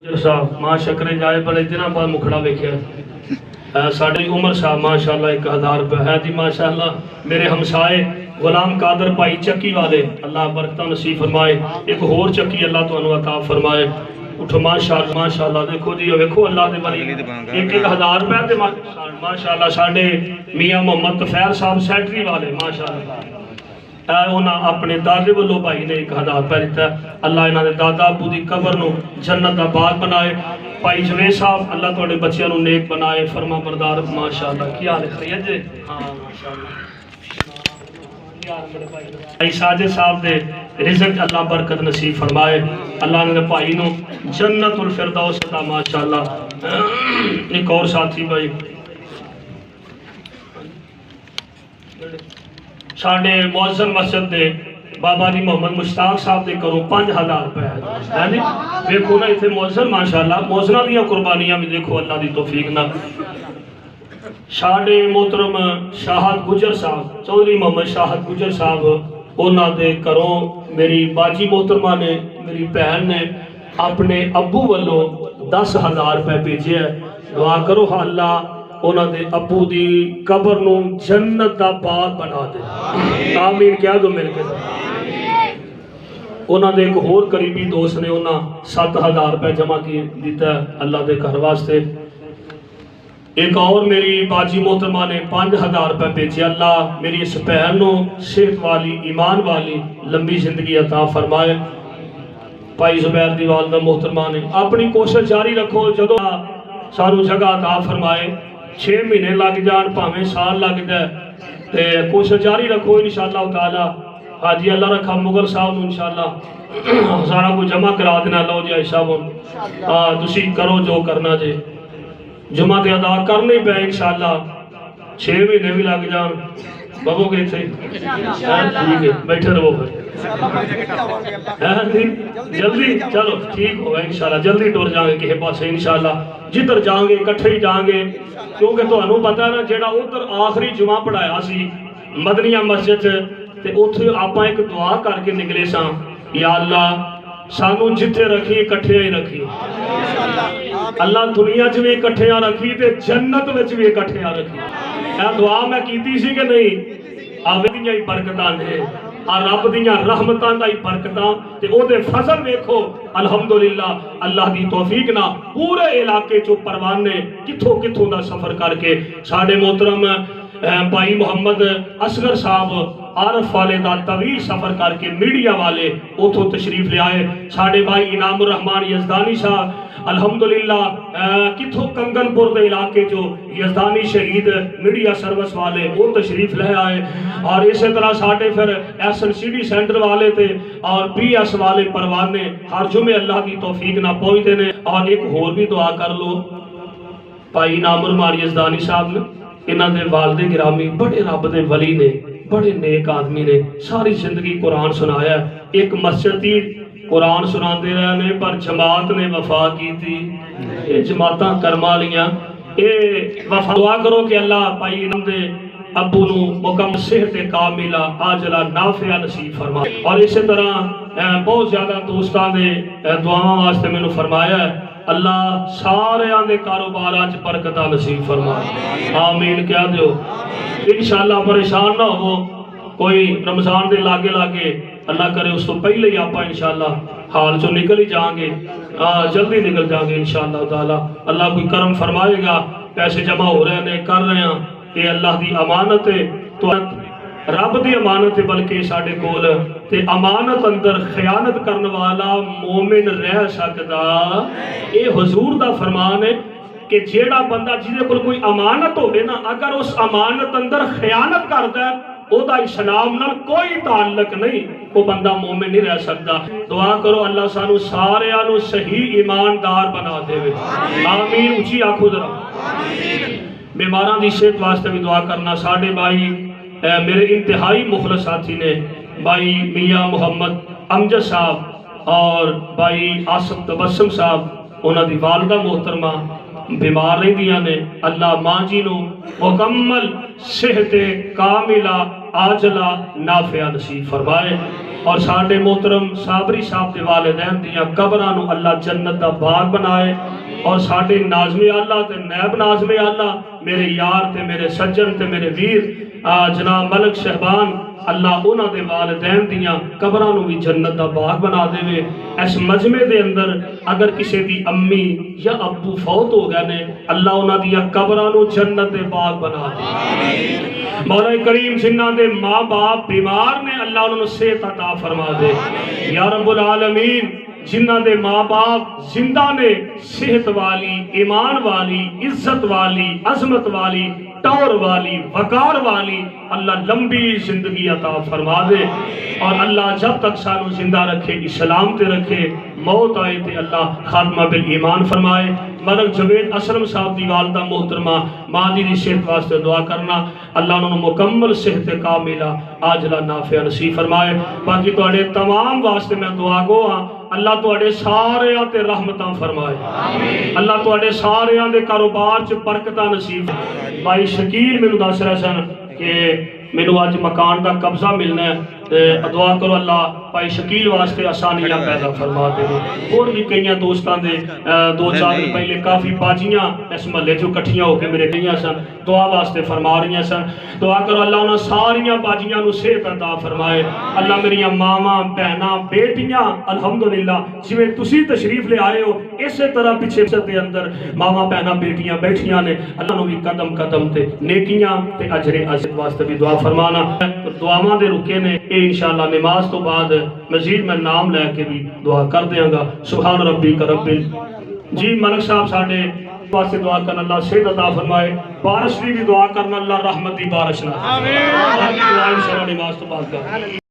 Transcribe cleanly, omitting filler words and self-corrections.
صاحب ماں شکرے جائے بڑے دنوں بعد مکھڑا ویکھیا ساڈی عمر صاحب ماشاءاللہ 1000 روپے ہے جی ماشاءاللہ میرے ہمسائے غلام قادر بھائی چکی والے اللہ برکتہ نصیب فرمائے ایک اور چکی اللہ تانوں عطا فرمائے اٹھو ماشاءاللہ ماشاءاللہ دیکھو جی ویکھو اللہ دے ولی ایک 1000 روپے تے ماشاءاللہ ساڈے میاں محمد طفیل صاحب سیکٹری والے ماشاءاللہ انہاں اپنے دادے والوں بھائی نے 1000 روپے دیتا اللہ انہاں دے دادا ابو دی قبر نو جنت دا باغ بنائے بھائی جوید صاحب اللہ تواڈے بچیاں نو نیک بنائے فرما بردار ماشاءاللہ کیا حال ہے خیریت جی ہاں ماشاءاللہ بھائی ساجد صاحب دے رزق اللہ برکت نصیب فرمائے اللہ نے بھائی نو جنت الفردوس عطا ماشاءاللہ ایک اور ساتھی بھائی ساڑھے معظم مسجد دے بابا جی محمد مشتاق صاحب دے کروں 5000 روپے ہے جی دیکھو نا اتنے معظم ماشاءاللہ معظمہ دیا قربانیاں بھی دیکھو اللہ دی توفیق نہ ساڑھے محترم شاہد گجر صاحب چودھری محمد شاہد گجر صاحب اونا دے کروں میری باجی محترمہ نے میری بہن نے اپنے ابو والوں 10,000 روپے بھیجے ہے دعا کرو اللہ اونا دے ابو دی قبر نو جنت دا باغ بنا دے آمین کیا دو مل کے اونا دے ایک اور قریبی دوست نے اونا 7,000 روپے جمع کی دیتا ہے اللہ دے گھر واسطے ایک اور میری باجی محترمہ نے 5,000 روپے بھیجے اللہ میری اس بہن نو صحت والی ایمان والی لمبی زندگی عطا فرمائے بھائی زبیر دی والدہ محترمہ نے اپنی کوشش جاری رکھو جدو سانو جگہ عطا فرمائے 6 مہینے لگ جان پاویں سال لگ جائے کوشش جاری رکھو انشاءاللہ تعالی حاجی اللہ رکھا مغل صاحب نو انشاءاللہ سارا کو جمع کرا دینا لو جی صاحب تسی کرو جو کرنا جے جمع تے ادا کرنے پہ انشاءاللہ 6 مہینے بھی لگ جان بابو کے تھے ٹھیک ہے بیٹھے رہو جلدی چلو ٹھیک ہوگا انشاءاللہ جلدی ٹور جائیں گے کہے پاسے انشاءاللہ جدھر جائیں گے کٹھے ہی جائیں گے کیونکہ تو انہوں پتا ہے نا جیڑا ادھر آخری جمعہ پڑھایا سی مدنیہ مسجد تے اتھے آپ ایک دعا کر کے نکلے ساں یا اللہ سانو جتھے رکھی کٹھے ہی رکھی اللہ دنیا جو بھی کٹھے ہاں رکھی تے جنت وچ بھی کٹھے ہاں رکھی اے دعا میں کیتی سی کہ نہیں آوے دیاں ہی برکتاں نے اور رب دیاں رحمتاں دا ہی برکتاں تے او دے فضل دیکھو الحمدللہ اللہ دی توفیق نہ پورے علاقے چو پروانے کتھوں کتھوں دا سفر کر کے ساڑھے محترم بھائی محمد اصغر صاحب عارف والے دا طویل سفر کر کے میڈیا والے اتھو تشریف لے آئے ساڑھے بھائی انعام الرحمن یزدانی صاحب الحمدللہ کتھو کنگن پور دے علاقے جو یزدانی شہید میڈیا سروس والے وہ تشریف لے آئے اور اسی طرح ساڑھے پھر ایسن سٹی سینٹر والے تھے اور پی ایس والے پروانے ہر جمعے اللہ کی توفیق نہ پہنچ دینے اور ایک اور بھی دعا کر لو بھائی انعام الرحمن یزدانی صاحب نے انہاں دے والد گرامی بڑے رب دے ولی نے بڑے نیک آدمی نے ساری زندگی قرآن سنایا ایک مسجد ہی قرآن سناتے رہنے پر جماعت نے وفا کی تھی یہ جماعتاں کرما لیاں یہ وفا دعا کرو کہ اللہ بھائی انہوں دے ابو نو مکمل صحت کاملہ عاجلہ نافعہ نصیب فرمائے اور اسی طرح بہت زیادہ دوستان دے دعاواں واسطے میں نے فرمایا ہے اللہ سارے آندے کاروباراں چ برکتاں نصیب فرمائے آمین کیا دیو انشاءاللہ پریشان نہ ہو کوئی رمضان دے لاگے لاگے اللہ کرے اس تو پہلے ہی آپا انشاءاللہ حال چو نکل ہی جائیں گے جلدی نکل جائیں گے انشاءاللہ تعالی اللہ کوئی کرم فرمائے گا پیسے جمع ہو رہے ہیں کر رہے ہیں یہ اللہ دی امانت ہے تو رب دی امانت ہے بلکہ ساڑھے کول تے امانت اندر خیانت کرنے والا مومن رہ سکتا اے حضور دا فرمان ہے کہ جیڑا بندہ جیدے پر کوئی امانت ہو نا اگر اس امانت اندر خیانت کرتا ہے او دا اسلام نال کوئی تعلق نہیں وہ بندہ مومن نہیں رہ سکتا دعا کرو اللہ سانو سارے آنو صحیح ایماندار بنا دے آمین اچھی آنکھو ذرا بیماران دی صحت واسطے بھی دعا کرنا ساڑھے بھائی میرے انتہائی مخلص ساتھی نے بھائی میاں محمد امجد صاحب اور بھائی آصف تبسم صاحب انہاں دی والدہ محترمہ بیمار رہی دیا نے اللہ ماں جی نو مکمل صحت کاملہ عاجلہ نافعہ نصیب فرمائے اور ساڈے محترم صابری صاحب دے والدین دیاں قبراں نو اللہ جنت دا باغ بنائے اور ساڈے ناظم اللہ تے نیب ناظم اللہ میرے یار تے میرے سجن تے میرے ویر جناب ملک شہبان اللہ انہاں دے والدین دیاں قبراں نو بھی جنت دا باغ بنا دے اس مجمع دے اندر اگر کسی دی امی یا ابو فوت ہو گئے نے اللہ انہاں دیاں قبراں نو جنت دے باغ بنا دے مولا کریم جنہاں دے ماں باپ بیمار نے اللہ انہوں نے صحت عطا فرما دے یا رب العالمین جنہاں دے ماں باپ زندہ نے صحت والی ایمان والی عزت والی عظمت والی ٹور والی وقار والی اللہ لمبی زندگی عطا فرما دے اور اللہ جب تک سانو زندہ رکھے اسلام تے رکھے موت آئے تے اللہ خاتمہ بالایمان فرمائے ملک جوید اسلم صاحب دی والدہ محترمہ ماں دی صحت واسطے دعا کرنا اللہ انہوں نے مکمل صحت کاملہ عاجلہ نافع نصیب فرمائے باقی تواڈے تمام واسطے میں دعا گو ہاں اللہ تواڈے سارے تے رحمتاں فرمائے اللہ تواڈے سارے دے کاروبار چ برکتاں نصیب بھائی شکیل میں دس رہے سن کہ مینوں اج مکان دا قبضہ ملنا ہے دعا کرو اللہ بھائی شکیل واسطے آسانیاں پیدا فرما دے اور بھی کئی دوستاں دے دو چار دن پہلے کافی باجیاں اس محلے جو کٹھیاں ہو کے میرے گئیاں سن دعا واسطے فرما رہی سن دعا کرو اللہ انہاں ساریاں باجیاں نو صحت عطا فرمائے اللہ میریاں ماواں بہناں بیٹیاں الحمدللہ جویں تسی تشریف لے آئے ہو اسی طرح پیچھے دے اندر ماواں بہناں بیٹیاں بیٹھیاں نے اللہ نو بھی قدم قدم تے نیکیاں تے اجر عزت واسطے بھی دعا فرمانا دعاواں دے رکے نے انشاءاللہ نماز تو بعد مزید میں نام لے کے بھی دعا کر دیاں گا سبحان ربی کا رب جی ملک صاحب ساڑھے واسطے دعا کرنا اللہ صحت عطا فرمائے بارش بھی دعا کرنا اللہ رحمت دی بارش نہ آمین دعا انشاءاللہ نماز تو بعد کر